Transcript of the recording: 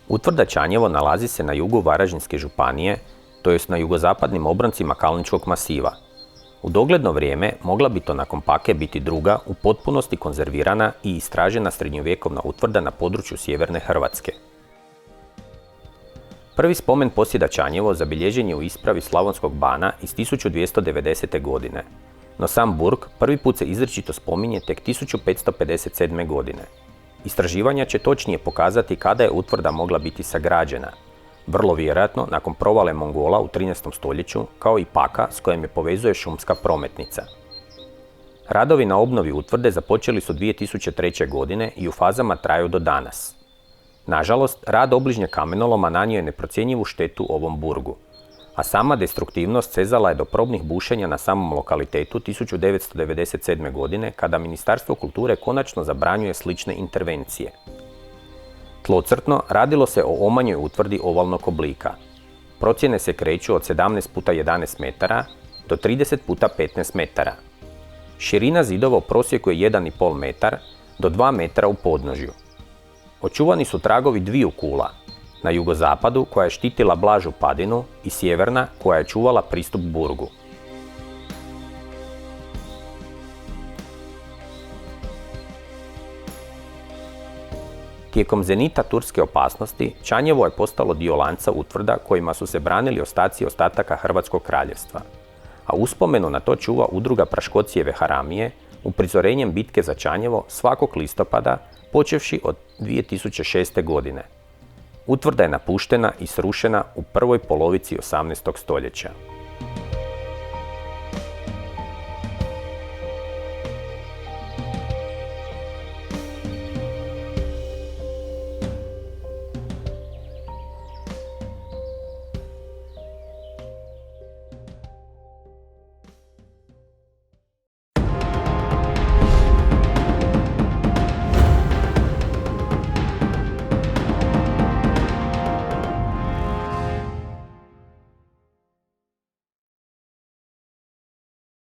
Utvrda Čanjevo nalazi se na jugu Varaždinske županije, to jest na jugozapadnim obroncima Kalničkog masiva. U dogledno vrijeme mogla bi to nakon Pake biti druga, u potpunosti konzervirana i istražena srednjovjekovna utvrda na području sjeverne Hrvatske. Prvi spomen posjeda Čanjevo zabilježen je u ispravi Slavonskog bana iz 1290. godine, no sam burg prvi put se izričito spominje tek 1557. godine. Istraživanja će točnije pokazati kada je utvrda mogla biti sagrađena, vrlo vjerojatno nakon provale Mongola u 13. stoljeću, kao i Paka s kojom je povezuje šumska prometnica. Radovi na obnovi utvrde započeli su 2003. godine i u fazama traju do danas. Nažalost, rad obližnje kamenoloma nanio je neprocjenjivu štetu ovom burgu, a sama destruktivnost sezala je do probnih bušenja na samom lokalitetu 1997. godine, kada Ministarstvo kulture konačno zabranjuje slične intervencije. Tlocrtno radilo se o omanjoj utvrdi ovalnog oblika. Procjene se kreću od 17 x 11 metara do 30 x 15 metara. Širina zidova u prosjeku je 1,5 metar do 2 metra u podnožju. Očuvani su tragovi dviju kula, na jugozapadu koja je štitila blažu padinu i sjeverna koja je čuvala pristup burgu. Tijekom zenita turske opasnosti, Čanjevo je postalo dio lanca utvrda kojima su se branili ostaci ostataka Hrvatskog kraljevstva, a uspomenu na to čuva udruga Praškocijeve haramije uprizorenjem bitke za Čanjevo svakog listopada, počevši od 2006. godine. Utvrda je napuštena i srušena u prvoj polovici 18. stoljeća.